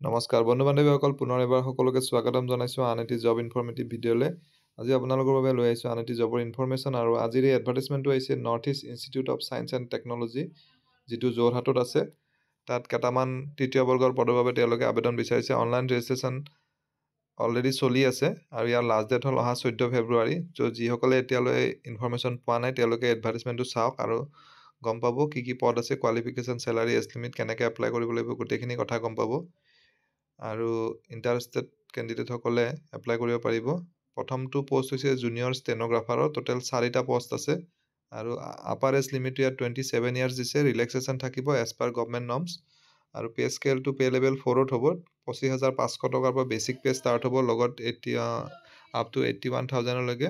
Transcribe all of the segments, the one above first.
নমস্কাৰ বন্ধু বান্ধৱীসকল পুনৰ এবাৰ সকলোকে স্বাগতম জনাইছোঁ আন এটি জব ইনফৰ্মেটিভ ভিডিঅ'লৈ। আজি আপোনালোকৰ বাবে লৈ আহিছোঁ আন এটি জবৰ ইনফৰমেশ্যন আৰু আজিৰ এই এডভাৰ্টাইজমেণ্টটো আহিছে north east institute of science and technology, যিটো যোৰহাটত আছে। তাত কেইটামান তৃতীয় বৰ্গৰ পদৰ বাবে তেওঁলোকে আবেদন বিচাৰিছে। অনলাইন ৰেজিষ্ট্ৰেশ্যন অলৰেডি চলি আছে আৰু ইয়াৰ লাষ্ট ডেট হ'ল অহা 14 ফেব্ৰুৱাৰী। যিসকলে এতিয়ালৈ ইনফৰমেশ্যন পোৱা নাই তেওঁলোকে এডভাৰ্টাইজমেণ্টটো চাওক আৰু গম পাব কি পদ আছে, কোৱালিফিকেশ্যন, চেলাৰী, এজ লিমিট, কেনেকৈ এপ্লাই কৰিব লাগিব, গোটেইখিনি কথা গম পাব। আৰু ইণ্টাৰেষ্টেড কেণ্ডিডেটসকলে এপ্লাই কৰিব পাৰিব। প্ৰথমটো পষ্ট হৈছে জুনিয়ৰ ষ্টেন'গ্ৰাফাৰৰ। টোটেল 4টা পষ্ট আছে আৰু আপাৰ এজ লিমিট ইয়াত 27 ইয়াৰ্ছ দিছে। ৰিলেক্সেশ্যন থাকিব এজ পাৰ গভমেণ্ট নৰ্মছ আৰু পে স্কেলটো পে লেভেল 4ত হ'ব। 25,500 টকাৰ পৰা বেচিক পে ষ্টাৰ্ট হ'ব, লগত আপ টু 81,000লৈকে।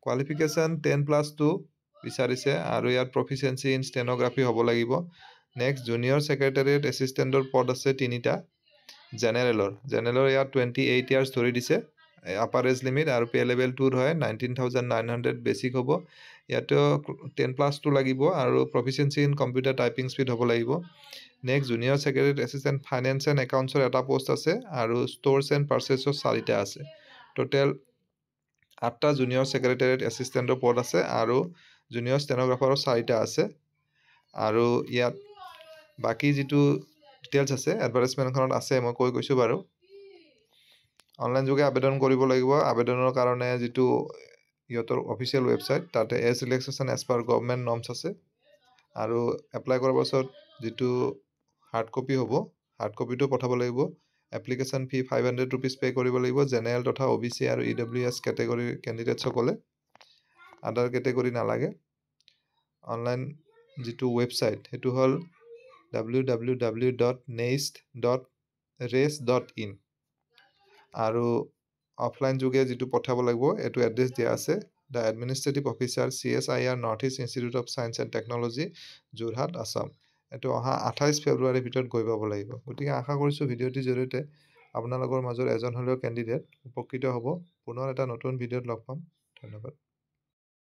কোৱালিফিকেশ্যন 10+2 বিচাৰিছে আৰু ইয়াত প্ৰফিচিয়েঞ্চি ইন ষ্টেন'গ্ৰাফি হ'ব লাগিব। নেক্সট জুনিয়ৰ ছেক্ৰেটাৰিয়েট এছিষ্টেণ্টৰ পদ আছে 3টা। জেনেৰেলৰ ইয়াত 28 ইয়াৰ্ছ ধৰি দিছে। আপাৰ এজ লিমিট আৰু পে লেভেল 2 হয় 19,900 বেচিক হ'ব। ইয়াতো 10+2 লাগিব আৰু proficiency in computer typing speed হ'ব লাগিব। Next junior secretariat assistant finance and একাউণ্টছৰ এটা পষ্ট আছে আৰু ষ্ট'ৰছ এণ্ড পাৰ্চেছৰ 4টা আছে। টোটেল 8টা জুনিয়ৰ ছেক্ৰেটাৰিয়েট এছিষ্টেণ্টৰ পদ আছে আৰু জুনিয়ৰ ষ্টেন'গ্ৰাফাৰৰ 4টা আছে। আৰু ইয়াত বাকী যিটো ডিটেইলছ আছে এডভাৰ্টাইজমেণ্টখনত আছে, মই কৈ গৈছোঁ বাৰু। অনলাইন যোগে আবেদন কৰিব লাগিব। আবেদনৰ কাৰণে যিটো ইহঁতৰ অফিচিয়েল ৱেবছাইট, তাতে as relaxation as per government norms আছে। আৰু এপ্লাই কৰাৰ পাছত যিটো হাৰ্ড কপি হ'ব, হাৰ্ড কপিটো পঠাব লাগিব। এপ্লিকেশ্যন ফি 500 ৰুপিজ পে' কৰিব লাগিব। জেনেৰেল তথা OBC আৰু EWS কেটেগৰীৰ কেণ্ডিডেটসকলে, আদাৰ কেটেগৰী নালাগে। অনলাইন যিটো ৱেবছাইট সেইটো হ'ল www.neist.res.in আৰু অফলাইন যোগে যিটো পঠাব লাগিব এইটো এড্ৰেছ দিয়া আছে, the administrative officer CSIR north east institute of science and technology, Jorhat, Assam. এইটো অহা 28 ফেব্ৰুৱাৰীৰ ভিতৰত গৈ পাব লাগিব। গতিকে আশা কৰিছোঁ ভিডিঅ'টিৰ জৰিয়তে আপোনালোকৰ মাজৰ এজন হ'লেও কেণ্ডিডেট উপকৃত হ'ব। পুনৰ এটা নতুন ভিডিঅ'ত লগ পাম। ধন্যবাদ।